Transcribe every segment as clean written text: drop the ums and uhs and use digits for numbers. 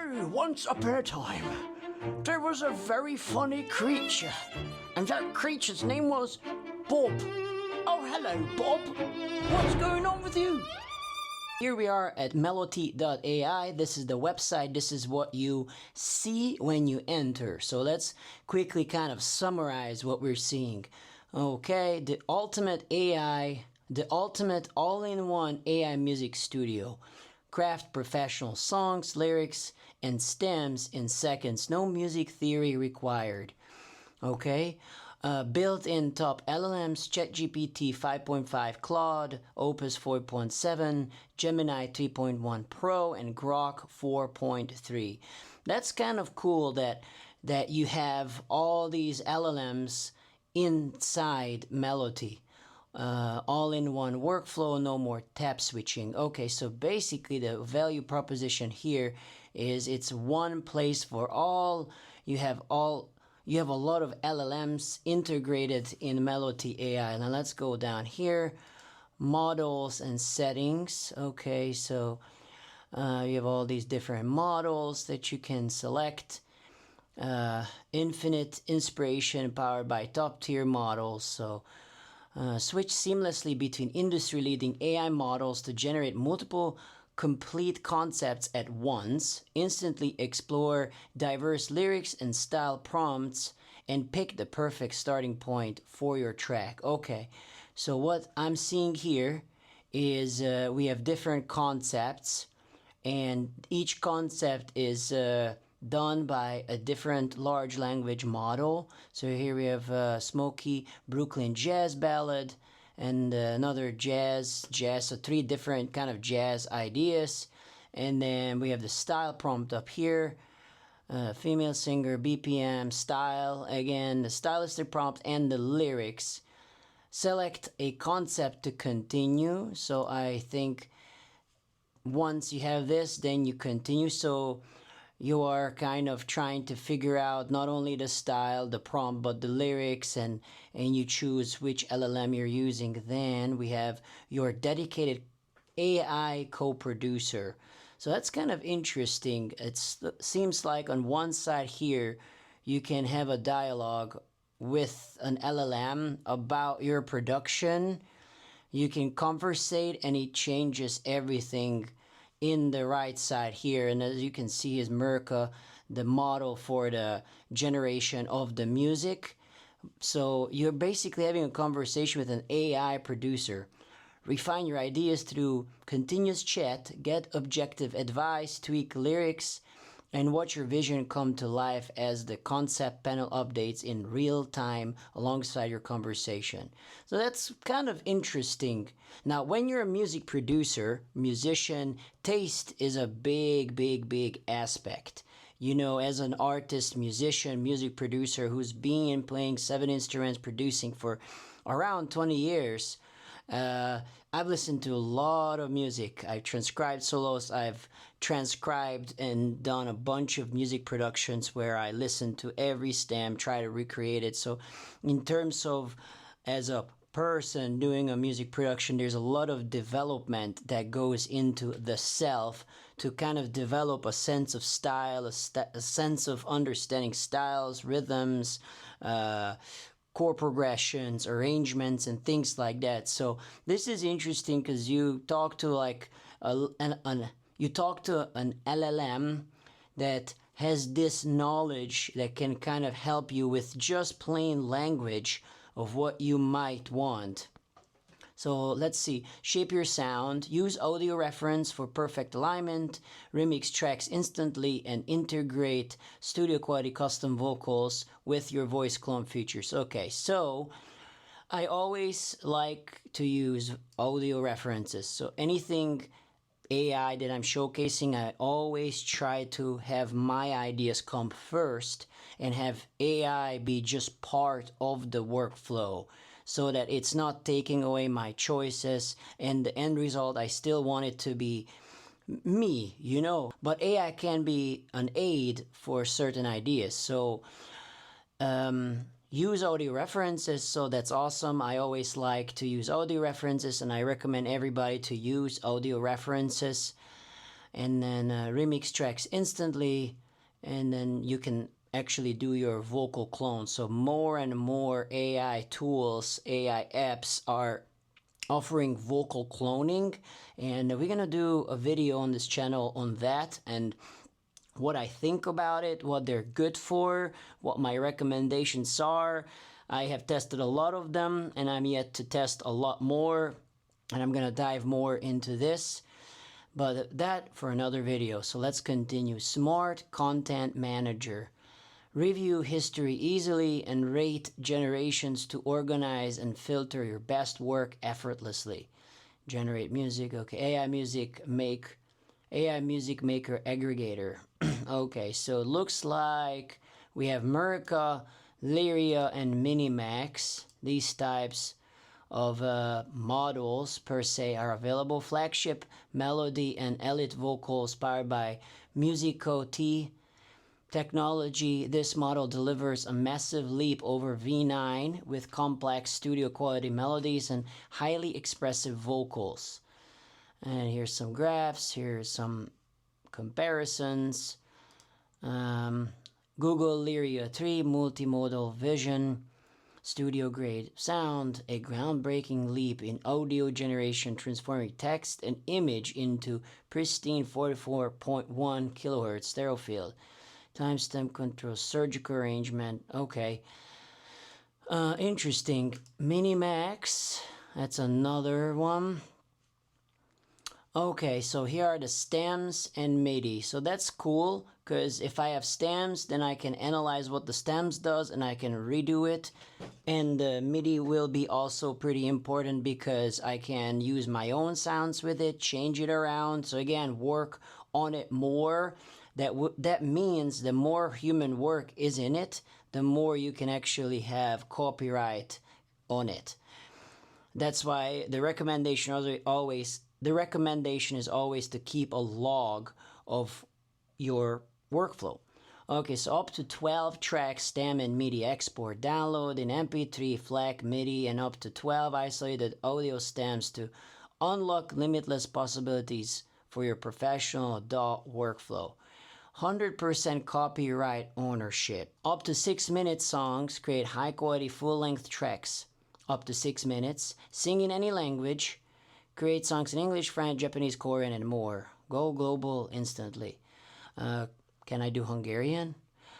Once upon a time, there was a very funny creature, and that creature's name was Bob. Oh, hello, Bob. What's going on with you? Here we are at Meloty.ai. This is the website. This is what you see when you enter. So let's quickly kind of summarize what we're seeing. Okay, the ultimate AI, the ultimate all-in-one AI music studio. Craft professional songs, lyrics, and stems in seconds. No music theory required. Okay, built-in top LLMs, ChatGPT 5.5 Claude, Opus 4.7, Gemini 3.1 Pro, and Grok 4.3. That's kind of cool that you have all these LLMs inside Meloty. All-in-one workflow, no more tap switching. Okay, so basically the value proposition here is it's one place for all. You have a lot of LLMs integrated in Meloty.ai. Now let's go down here, models and settings. Okay, so you have all these different models that you can select. Infinite inspiration powered by top tier models. So switch seamlessly between industry-leading AI models to generate multiple complete concepts at once, instantly explore diverse lyrics and style prompts, and pick the perfect starting point for your track. Okay, so what I'm seeing here is we have different concepts, and each concept is done by a different large language model. So here we have Smoky Brooklyn jazz ballad and another jazz, so three different kind of jazz ideas. And then we have the style prompt up here, female singer, BPM, style, again the stylistic prompt and the lyrics. Select a concept to continue. So I think once you have this, then you continue. So you are kind of trying to figure out not only the style, the prompt, but the lyrics, and you choose which LLM you're using. Then we have your dedicated AI co-producer. So that's kind of interesting. It seems like on one side here, you can have a dialogue with an LLM about your production. You can conversate and it changes everything in the right side here. And as you can see is Mirka, the model for the generation of the music. So you're basically having a conversation with an AI producer. Refine your ideas through continuous chat, get objective advice, tweak lyrics, and watch your vision come to life as the concept panel updates in real time alongside your conversation. So that's kind of interesting. Now, when you're a music producer, musician, taste is a big aspect. You know, as an artist, musician, music producer who's been and playing 7 instruments, producing for around 20 years, I've listened to a lot of music. I've transcribed solos. I've transcribed and done a bunch of music productions where I listen to every stem, try to recreate it. So in terms of as a person doing a music production, there's a lot of development that goes into the self to kind of develop a sense of style, a sense of understanding styles, rhythms, chord progressions, arrangements, and things like that. So this is interesting because you talk to like an LLM that has this knowledge that can kind of help you with just plain language of what you might want. So let's see, shape your sound, use audio reference for perfect alignment, remix tracks instantly, and integrate studio quality custom vocals with your voice clone features. Okay, so I always like to use audio references. So anything AI that I'm showcasing, I always try to have my ideas come first and have AI be just part of the workflow, so that it's not taking away my choices, and the end result, I still want it to be me, you know. But AI can be an aid for certain ideas. So use audio references, so that's awesome. I always like to use audio references, and I recommend everybody to use audio references. and then remix tracks instantly, and then you can actually do your vocal clone. So more and more AI tools, AI apps are offering vocal cloning, and we're gonna do a video on this channel on that and what I think about it, what they're good for, what my recommendations are. I have tested a lot of them and I'm yet to test a lot more, and I'm gonna dive more into this, but that for another video. So let's continue. Smart Content Manager. Review history easily and rate generations to organize and filter your best work effortlessly. Generate music. Okay, AI Music Maker Aggregator. Okay, so it looks like we have Murica, Lyria, and MiniMax. These types of models per se are available. Flagship, Melody, and Elite Vocals powered by Musico.ai technology. This model delivers a massive leap over V9 with complex studio quality melodies and highly expressive vocals. And here's some graphs, here's some comparisons. Google Lyria 3 multimodal vision, studio grade sound, a groundbreaking leap in audio generation, transforming text and image into pristine 44.1 kilohertz stereo field. Timestamp control, surgical arrangement. Okay. Interesting. MiniMax. That's another one. Okay, so here are the stems and MIDI. So that's cool, because if I have stems, then I can analyze what the stems does and I can redo it. And the MIDI will be also pretty important because I can use my own sounds with it, change it around. So again, work on it more. That means the more human work is in it, the more you can actually have copyright on it. That's why the recommendation is always to keep a log of your workflow. Okay, so up to 12 tracks stem and MIDI export. Download in MP3, FLAC, MIDI, and up to 12 isolated audio stems to unlock limitless possibilities for your professional DAW workflow. 100% copyright ownership. Up to 6-minute songs, create high-quality full-length tracks. Up to 6 minutes. Sing in any language. Create songs in English, French, Japanese, Korean, and more. Go global instantly. Can I do Hungarian?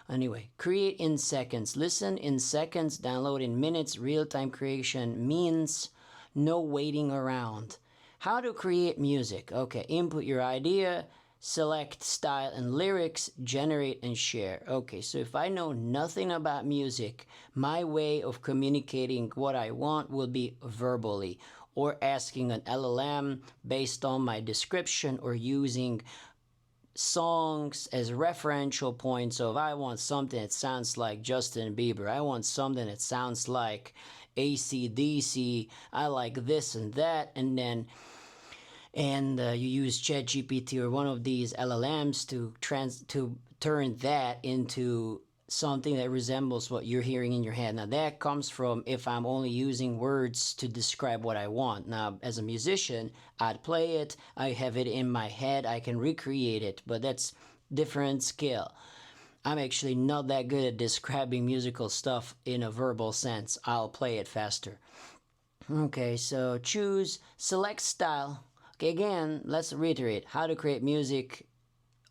Anyway, create in seconds. Listen in seconds, download in minutes. Real-time creation means no waiting around. How to create music. Okay, input your idea, select style and lyrics, generate and share. Okay, so if I know nothing about music, my way of communicating what I want will be verbally, or asking an LLM based on my description, or using songs as referential points. So if I want something that sounds like Justin Bieber, I want something that sounds like AC/DC, I like this and that, and then you use ChatGPT or one of these LLMs to turn that into something that resembles what you're hearing in your head. Now that comes from if I'm only using words to describe what I want. Now as a musician, I'd play it, I have it in my head, I can recreate it, but that's different skill. I'm actually not that good at describing musical stuff in a verbal sense. I'll play it faster. Okay, so select style. Okay, again, let's reiterate how to create music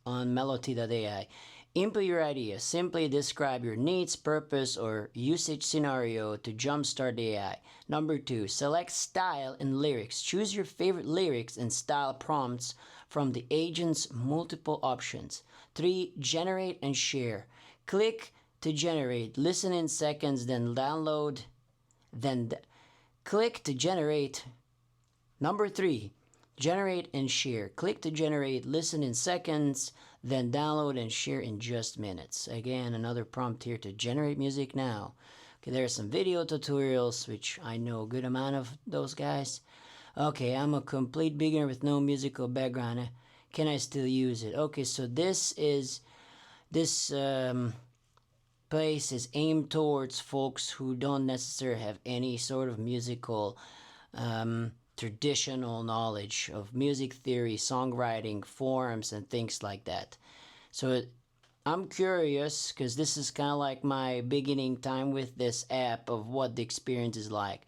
on Meloty.ai. Input your idea. Simply describe your needs, purpose, or usage scenario to jumpstart the AI. Number 2, select style and lyrics. Choose your favorite lyrics and style prompts from the agent's multiple options. 3, generate and share. Click to generate. Listen in seconds, then download. Click to generate. Number 3, generate and share. Click to generate, listen in seconds, then download and share in just minutes. Again, another prompt here to generate music now. Okay, there are some video tutorials, which I know a good amount of those guys. Okay, I'm a complete beginner with no musical background. Can I still use it? Okay, so this place is aimed towards folks who don't necessarily have any sort of musical traditional knowledge of music theory, songwriting, forms, and things like that. So I'm curious because this is kind of like my beginning time with this app of what the experience is like.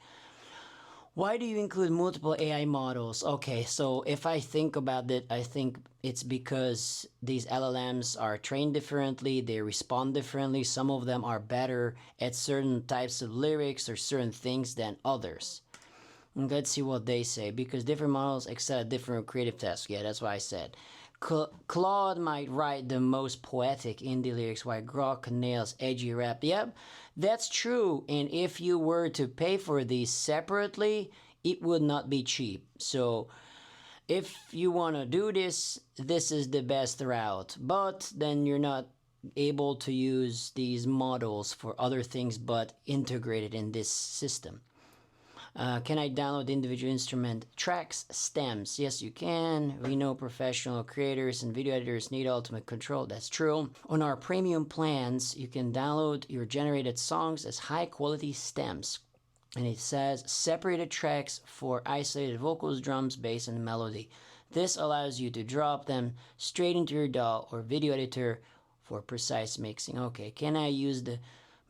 Why do you include multiple AI models? Okay, so if I think about it, I think it's because these LLMs are trained differently, they respond differently. Some of them are better at certain types of lyrics or certain things than others. And let's see what they say, because different models excel at different creative tasks. Yeah, that's what I said. Claude might write the most poetic indie lyrics while Grok nails edgy rap. Yep, that's true. And if you were to pay for these separately, it would not be cheap. So if you want to do this, this is the best route. But then you're not able to use these models for other things but integrated in this system. Can I download individual instrument tracks, stems? Yes, you can. We know professional creators and video editors need ultimate control. That's true. On our premium plans, you can download your generated songs as high quality stems. And it says separated tracks for isolated vocals, drums, bass, and melody. This allows you to drop them straight into your DAW or video editor for precise mixing. Okay, can I use the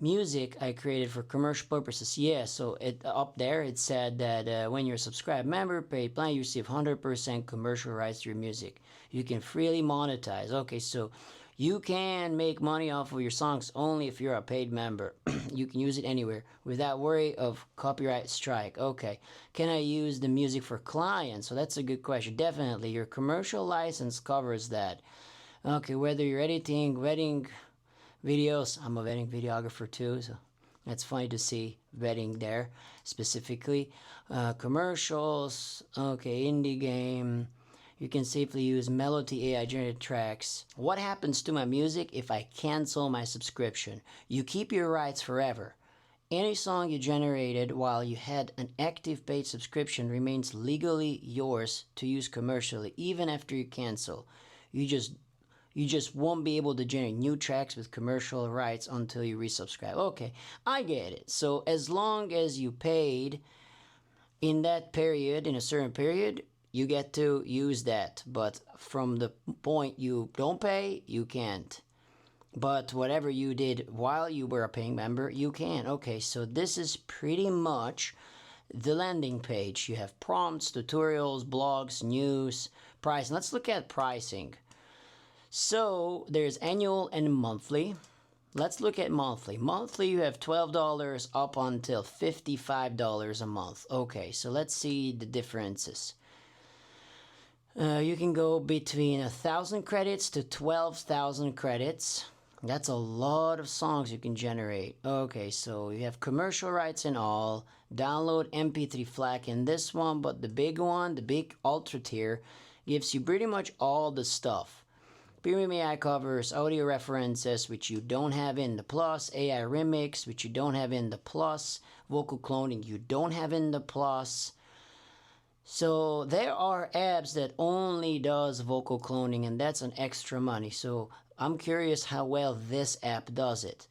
music I created for commercial purposes? Yeah, so up there it said that when you're a subscribed member, paid plan, you receive 100% commercial rights to your music. You can freely monetize. Okay, so you can make money off of your songs only if you're a paid member. You can use it anywhere without worry of copyright strike. Okay, can I use the music for clients? So that's a good question. Definitely, your commercial license covers that. Okay, whether you're editing wedding videos, I'm a wedding videographer too, so that's funny to see wedding there specifically. Commercials, okay, indie game. You can safely use Meloty.ai generated tracks. What happens to my music if I cancel my subscription? You keep your rights forever. Any song you generated while you had an active paid subscription remains legally yours to use commercially, even after you cancel. You just won't be able to generate new tracks with commercial rights until you resubscribe. Okay, I get it. So as long as you paid in that period, in a certain period, you get to use that. But from the point you don't pay, you can't. But whatever you did while you were a paying member, you can. Okay, so this is pretty much the landing page. You have prompts, tutorials, blogs, news, price. Let's look at pricing. So there's annual and monthly. Let's look at monthly. Monthly, you have $12 up until $55 a month. Okay, so let's see the differences. You can go between 1,000 credits to 12,000 credits. That's a lot of songs you can generate. Okay, so you have commercial rights and all. Download MP3 FLAC in this one, but the big one, the big ultra tier, gives you pretty much all the stuff. Premium AI covers audio references, which you don't have in the Plus, AI Remix, which you don't have in the Plus, vocal cloning you don't have in the Plus. So there are apps that only does vocal cloning, and that's an extra money. So I'm curious how well this app does it.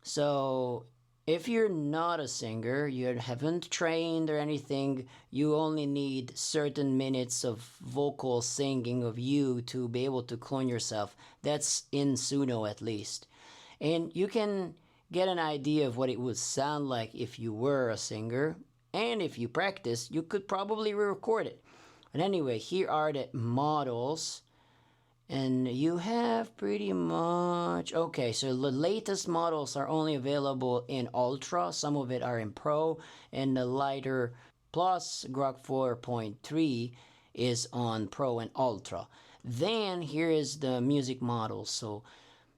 So if you're not a singer, you haven't trained or anything, you only need certain minutes of vocal singing of you to be able to clone yourself. That's in Suno at least. And you can get an idea of what it would sound like if you were a singer. And if you practice, you could probably re-record it. But anyway, here are the models. And you have pretty much... Okay, so the latest models are only available in Ultra. Some of it are in Pro. And the lighter Plus Grok 4.3 is on Pro and Ultra. Then here is the music models. So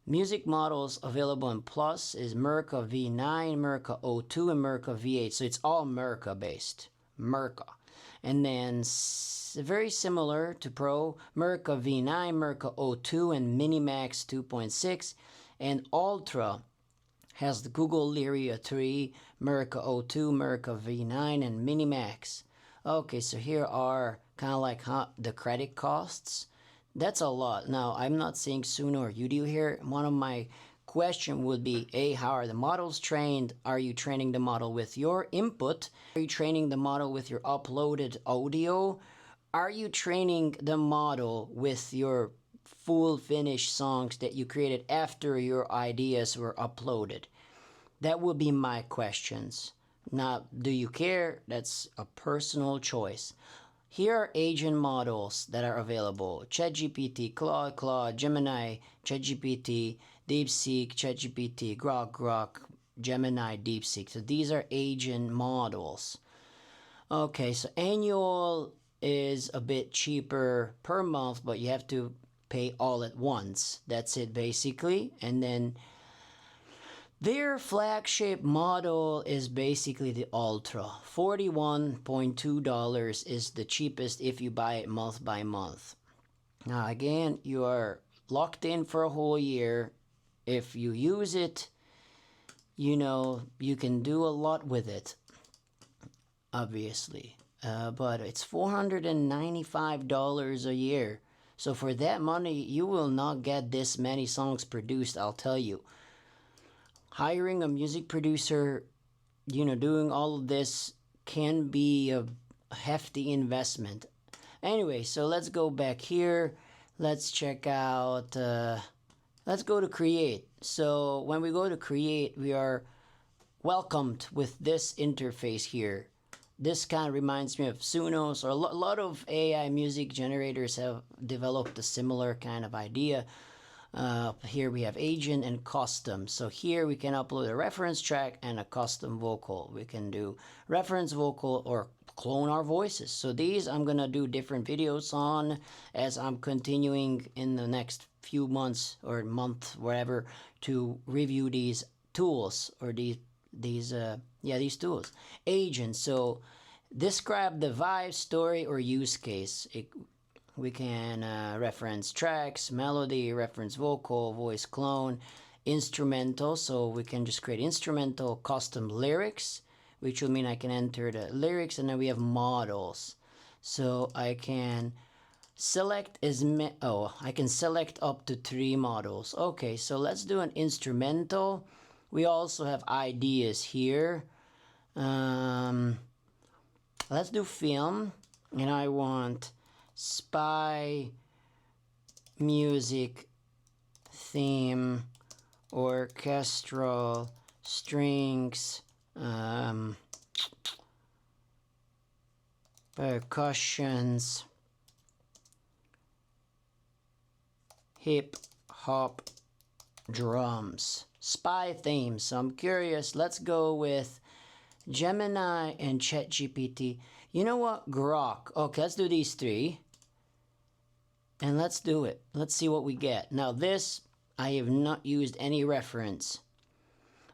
music models available in Plus is Merca V9, Merca O2, and Merca V8. So it's all Merca based. Merca. And then very similar to Pro, Merca V9, Merca O2, and MiniMax 2.6. And Ultra has the Google Lyria 3, Merca O2, Merca V9, and MiniMax. Okay, so here are kind of like the credit costs. That's a lot. Now, I'm not seeing Suno or Udio here. One of my question would be, A, how are the models trained? Are you training the model with your input? Are you training the model with your uploaded audio? Are you training the model with your full finished songs that you created after your ideas were uploaded? That would be my questions. Now, do you care? That's a personal choice. Here are agent models that are available. ChatGPT, Claude, Gemini, ChatGPT, DeepSeek, ChatGPT, Grok, Gemini, DeepSeek. So these are agent models. Okay, so annual is a bit cheaper per month, but you have to pay all at once. That's it basically. And then their flagship model is basically the Ultra. $41.2 is the cheapest if you buy it month by month. Now again, you are locked in for a whole year. If you use it, you know, you can do a lot with it, obviously. But it's $495 a year. So for that money, you will not get this many songs produced, I'll tell you. Hiring a music producer, you know, doing all of this can be a hefty investment. Anyway, so let's go back here. Let's check out, let's go to create. So when we go to create, we are welcomed with this interface here. This kind of reminds me of Sunos, or a lot of AI music generators have developed a similar kind of idea. Here we have agent and custom. So here we can upload a reference track and a custom vocal. We can do reference vocal or clone our voices. So these I'm gonna do different videos on as I'm continuing in the next few months or month, whatever, to review these tools or these tools. Agent. So describe the vibe, story, or use case. We can reference tracks, melody, reference vocal, voice clone, instrumental. So we can just create instrumental, custom lyrics, which will mean I can enter the lyrics, and then we have models. So I can select I can select up to 3 models. Okay, so let's do an instrumental. We also have ideas here. Let's do film, and I want spy music theme, orchestral, strings, percussions, hip hop, drums, spy themes. So I'm curious, let's go with Gemini and ChatGPT. You know what? Grok. Okay, let's do these 3. And let's do it. Let's see what we get. Now this, I have not used any reference.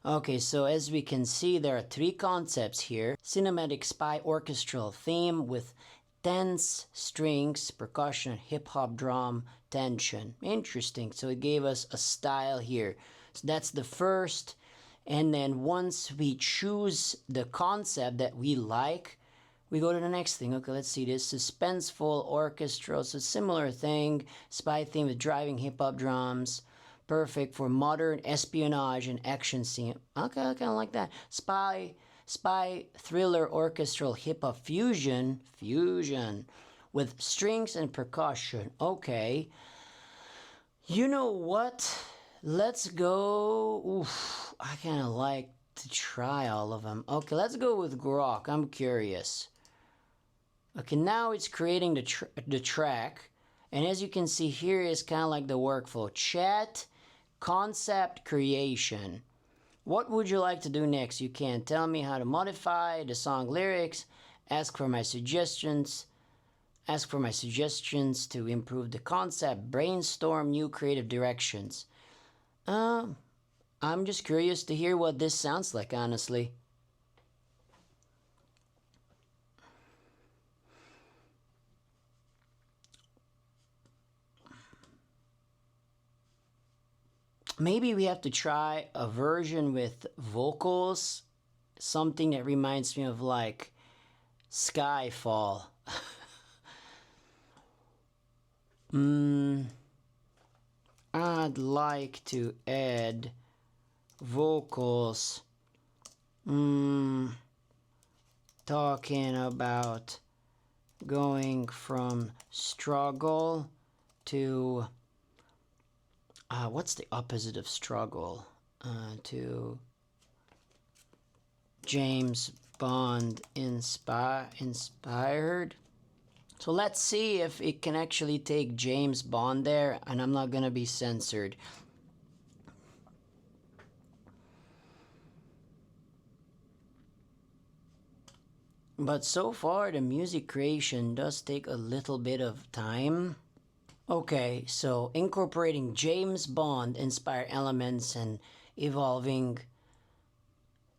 Okay, so as we can see, there are 3 concepts here. Cinematic spy orchestral theme with tense strings, percussion, hip-hop drum, tension. Interesting. So it gave us a style here. So that's the first. And then once we choose the concept that we like, we go to the next thing. Okay, let's see this. Suspenseful orchestral. So similar thing. Spy theme with driving hip-hop drums. Perfect for modern espionage and action scene. Okay, I kind of like that. Spy thriller orchestral hip-hop fusion with strings and percussion. Okay. You know what? Let's go. Oof, I kind of like to try all of them. Okay, let's go with Grok. I'm curious. Okay, now it's creating the track. And as you can see here is kind of like the workflow. Chat, concept, creation. What would you like to do next? You can tell me how to modify the song lyrics, ask for my suggestions to improve the concept, brainstorm new creative directions. I'm just curious to hear what this sounds like, honestly. Maybe we have to try a version with vocals, something that reminds me of like Skyfall. I'd like to add vocals, talking about going from struggle to what's the opposite of struggle? To James Bond inspired. So let's see if it can actually take James Bond there, and I'm not gonna be censored. But so far the music creation does take a little bit of time. Okay, so incorporating James Bond inspired elements and evolving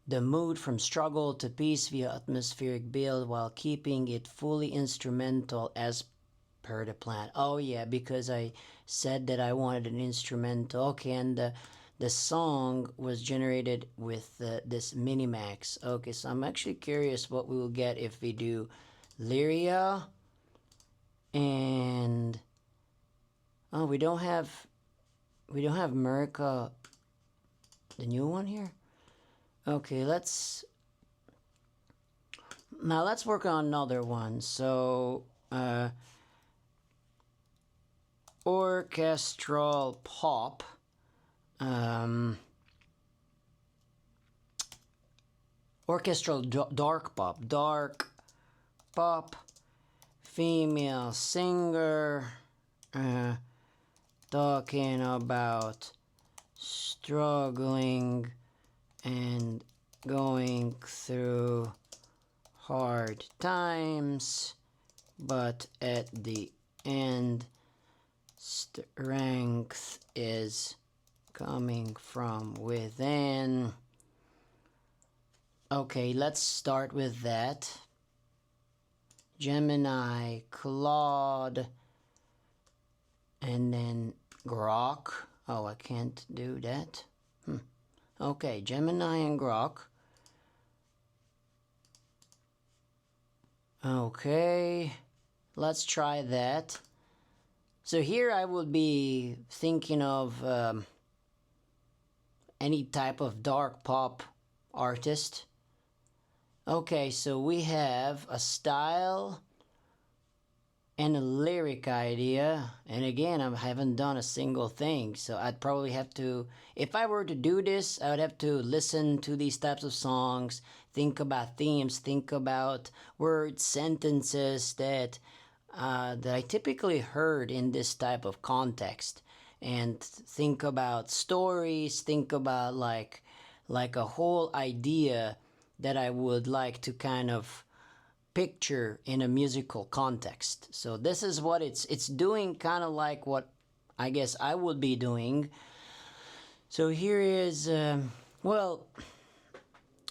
the mood from struggle to peace via atmospheric build while keeping it fully instrumental as per the plan. Oh yeah, because I said that I wanted an instrumental. Okay, and the song was generated with this MiniMax. Okay, so I'm actually curious what we will get if we do Lyria and we don't have Merca, the new one here. Okay, let's work on another one. So orchestral pop, orchestral dark pop, female singer, talking about struggling and going through hard times, but at the end, strength is coming from within. Okay, let's start with that. Gemini Claude, and then Grok. Oh, I can't do that. Okay, Gemini and Grok. Okay, let's try that. So here I would be thinking of any type of dark pop artist. Okay, so we have a style and a lyric idea, and again I haven't done a single thing, so I'd probably have to, if I were to do this, I would have to listen to these types of songs, think about themes, think about words, sentences that I typically heard in this type of context, and think about stories, think about like a whole idea that I would like to kind of picture in a musical context. So this is what it's doing, kind of like what I guess I would be doing. So here is well,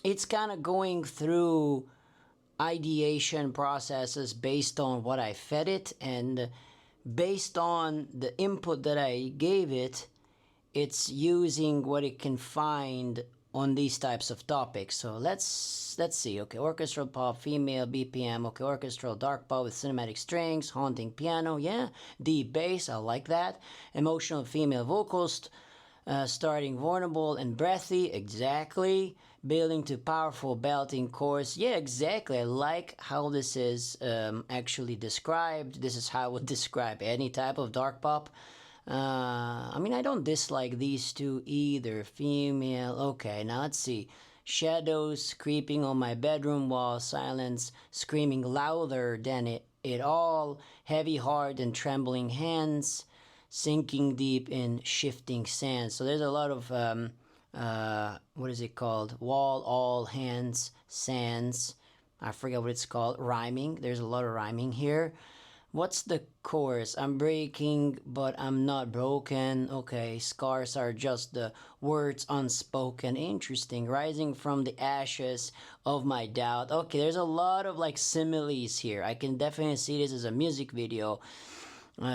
it's kind of going through ideation processes based on what I fed it, and based on the input that I gave it, it's using what it can find on these types of topics. So let's see. Okay, orchestral pop, female BPM. Okay, orchestral dark pop with cinematic strings, haunting piano. Yeah, deep bass. I like that. Emotional female vocals, starting vulnerable and breathy. Exactly. Building to powerful belting chorus. Yeah, exactly. I like how this is actually described. This is how I would describe any type of dark pop. I mean, I don't dislike these two either. Female. Okay, now let's see. Shadows creeping on my bedroom wall. Silence screaming louder than it all. Heavy heart and trembling hands. Sinking deep in shifting sand. So there's a lot of what is it called? Wall, all, hands, sands. I forget what it's called. Rhyming. There's a lot of rhyming here. What's the chorus? I'm breaking, but I'm not broken. Okay, scars are just the words unspoken. Interesting. Rising from the ashes of my doubt. Okay, there's a lot of like similes here. I can definitely see this as a music video.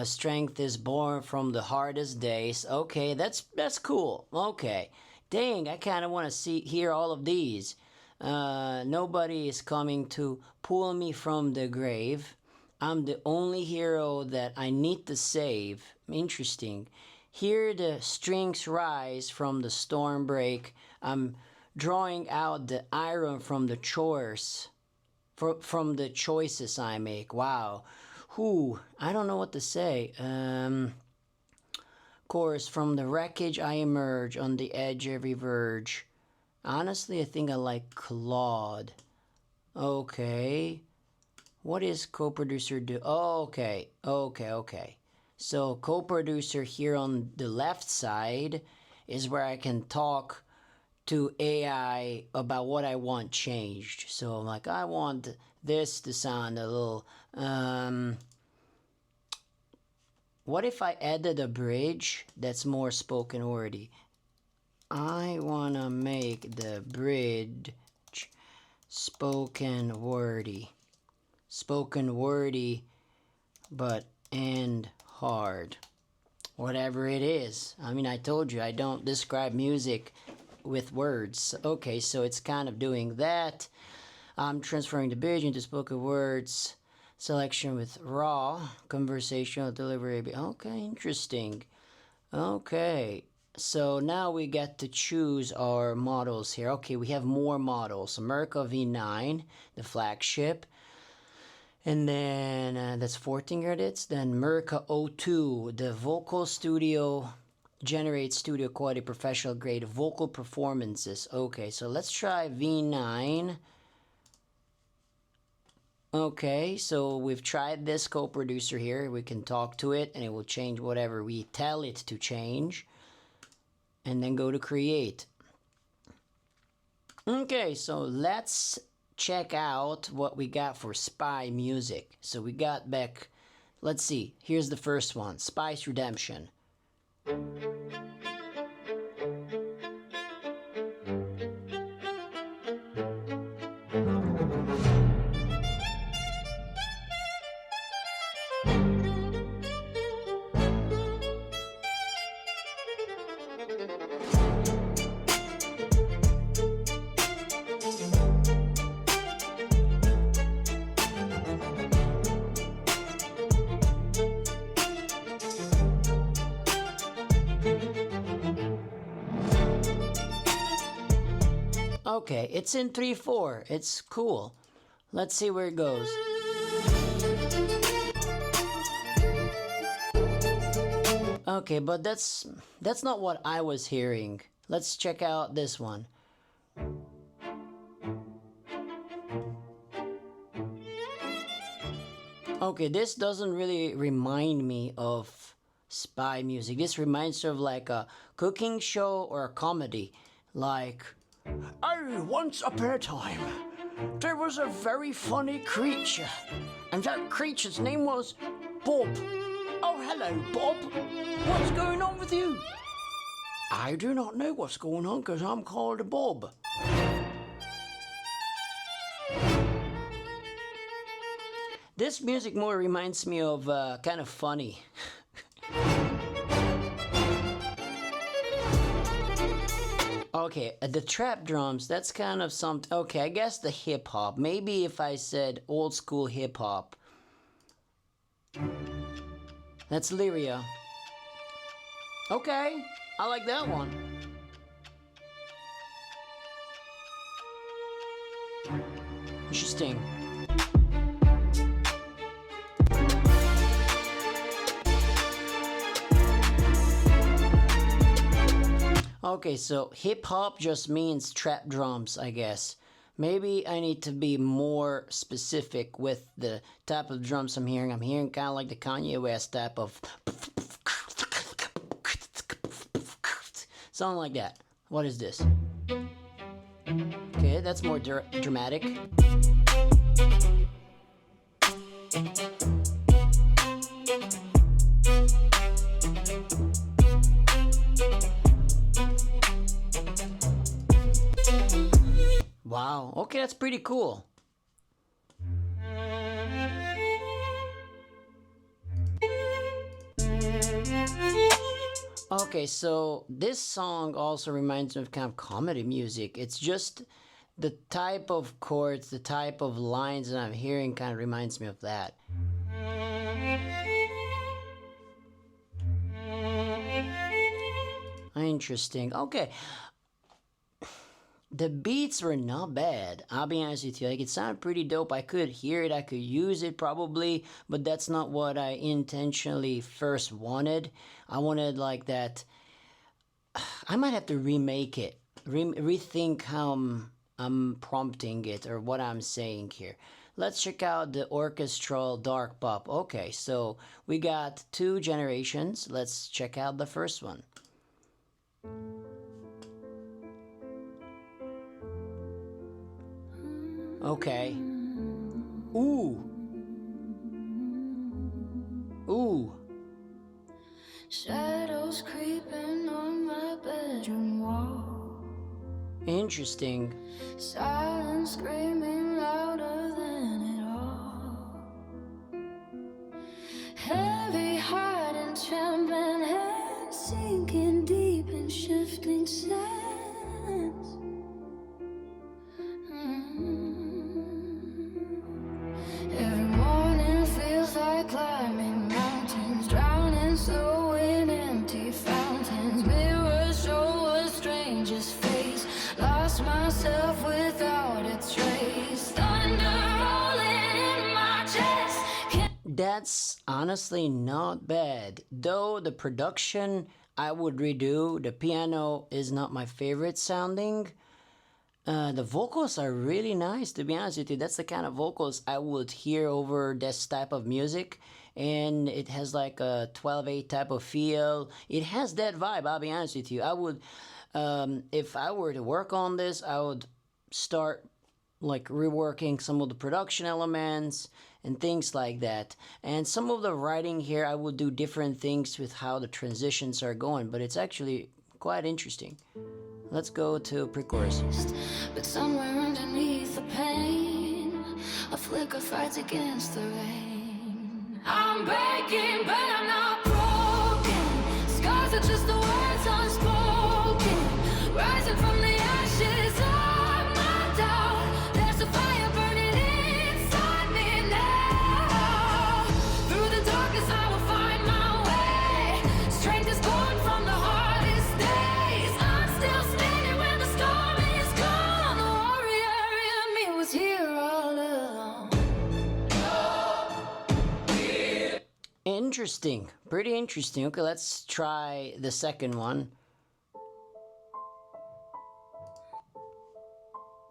Strength is born from the hardest days. Okay, that's cool. Okay. Dang, I kind of want to hear all of these. Nobody is coming to pull me from the grave. I'm the only hero that I need to save. Interesting. Hear the strings rise from the storm break. I'm drawing out the iron from the chores, from the choices I make. Wow. I don't know what to say. Course, from the wreckage I emerge, on the edge every verge. Honestly, I think I like Claude. Okay. What is co-producer do? Oh, okay. So co-producer here on the left side is where I can talk to AI about what I want changed. So I'm like, I want this to sound a little, what if I added a bridge that's more spoken wordy? I wanna make the bridge spoken wordy, but end hard. Whatever it is. I mean, I told you I don't describe music with words. Okay, so it's kind of doing that. I'm transferring the bridge into spoken words. Selection with raw, conversational delivery. Okay, interesting. Okay, so now we get to choose our models here. Okay, we have more models. Merca V9, the flagship. And then that's 14 credits. Then Merca O2, the vocal studio, generates studio quality professional grade vocal performances. Okay, so let's try V9. Okay, so we've tried this co-producer here. We can talk to it and it will change whatever we tell it to change. And then go to create. Okay, so let's check out what we got for spy music. So we got back, let's see, here's the first one, Spy's Redemption. Okay, it's in 3/4. It's cool. Let's see where it goes. Okay, but that's not what I was hearing. Let's check out this one. Okay, this doesn't really remind me of spy music. This reminds me of like a cooking show or a comedy. Like, oh, once upon a time, there was a very funny creature. And that creature's name was Bob. Oh, hello, Bob. What's going on with you? I do not know what's going on because I'm called Bob. This music more reminds me of kind of funny. Okay, the trap drums, that's kind of something. Okay, I guess the hip hop. Maybe if I said old school hip hop. That's Lyria. Okay, I like that one. Interesting. Okay, so hip hop just means trap drums, I guess. Maybe I need to be more specific with the type of drums I'm hearing. I'm hearing kind of like the Kanye West type of something like that. What is this? Okay, that's more dramatic. Wow, okay, that's pretty cool. Okay, so this song also reminds me of kind of comedy music. It's just the type of chords, the type of lines that I'm hearing kind of reminds me of that. Interesting. Okay. The beats were not bad. I'll be honest with you. Like, it sounded pretty dope. I could hear it. I could use it probably, but that's not what I intentionally first wanted. I wanted like that. I might have to remake it, rethink how I'm prompting it or what I'm saying here. Let's check out the orchestral dark pop. Okay, so we got 2 generations. Let's check out the first one. Okay. Ooh. Ooh. Shadows creeping on my bedroom wall. Interesting. Silence screaming louder than it all. Heavy heart and trembling hands sinking deep in shifting sands. Every morning feels like climbing mountains, drowning slow in empty fountains. Mirrors show a stranger's face, lost myself without a trace. Thunder rolling in my chest. That's honestly not bad. Though the production I would redo. The piano is not my favorite sounding. The vocals are really nice, to be honest with you. That's the kind of vocals I would hear over this type of music. And it has like a 12/8 type of feel. It has that vibe, I'll be honest with you. I would, if I were to work on this, I would start like reworking some of the production elements and things like that. And some of the writing here, I would do different things with how the transitions are going, but it's actually quite interesting. Let's go to pre-chorus. But somewhere underneath the pain, a flicker fights against the rain. I'm breaking, but I'm not broken. Scars are just the words unspoken. Rising from the ashes of my doubt. There's a fire burning inside me now. Through the darkness I will find my way. Strength is born from the hardest days. I'm still standing when the storm is gone. The warrior in me was here all along. Interesting. Pretty interesting. Okay, let's try the second one.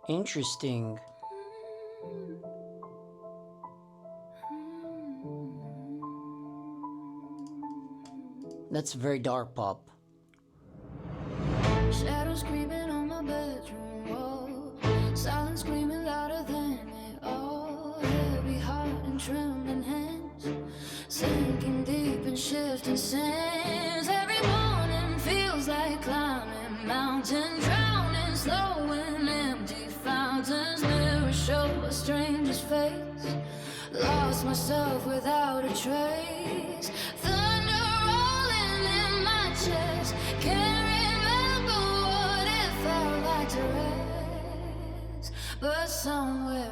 Interesting. That's very dark pop. Shadows creeping on my bedroom wall. Silence screaming louder than it all. Heavy heart and trembling hands sinking deep in shifting sands. Every morning feels like climbing mountains, drowning slow in empty fountains. Mirrors show a stranger's face, lost myself without a trace. Thunder rolling in my chest, can't remember what it felt like to rest. But somewhere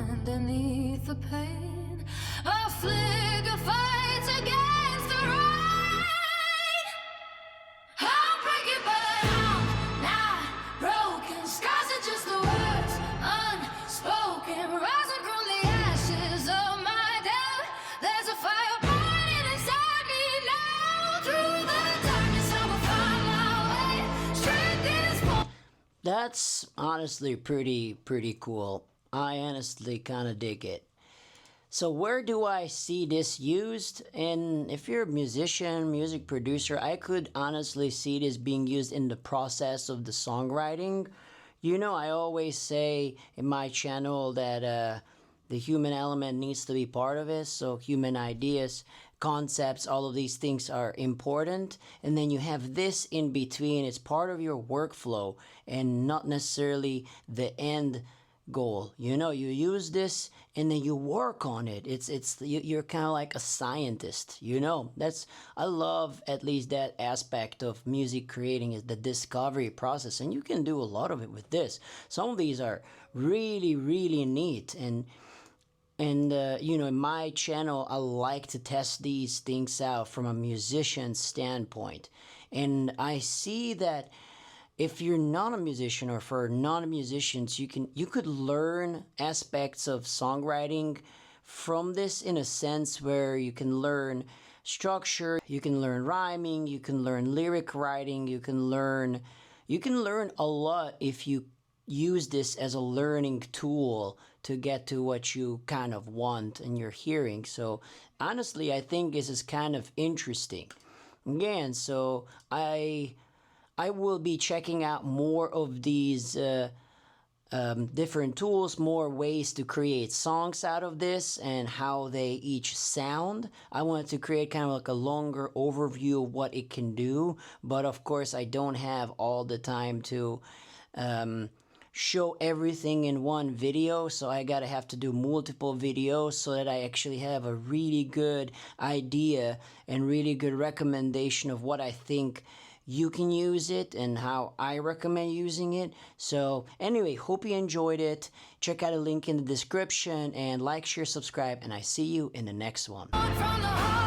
underneath the pain, a flicker fights against the rain. I'm breaking, but I'm not broken. Scars are just the words unspoken. Rising from the ashes of my doubt. There's a fire burning inside me now. Through the darkness I will find my way. Strength is born. That's honestly pretty cool. I honestly kind of dig it. So where do I see this used? And if you're a musician, music producer, I could honestly see this being used in the process of the songwriting. You know, I always say in my channel that the human element needs to be part of it. So human ideas, concepts, all of these things are important. And then you have this in between. It's part of your workflow and not necessarily the end goal. You know, you use this and then you work on it. You're kind of like a scientist. You know, I love at least that aspect of music creating is the discovery process, and you can do a lot of it with this. Some of these are really neat, and you know, in my channel, I like to test these things out from a musician standpoint. And I see that if you're not a musician, or for non-musicians, you could learn aspects of songwriting from this, in a sense where you can learn structure, you can learn rhyming, you can learn lyric writing, you can learn a lot if you use this as a learning tool to get to what you kind of want in your hearing. So honestly, I think this is kind of interesting. Again, so I will be checking out more of these different tools, more ways to create songs out of this, and how they each sound. I wanted to create kind of like a longer overview of what it can do, but of course I don't have all the time to show everything in one video, so I gotta have to do multiple videos so that I actually have a really good idea and really good recommendation of what I think you can use it and how I recommend using it. So anyway, hope you enjoyed it. Check out a link in the description, and like, share, subscribe, and I see you in the next one. From the heart.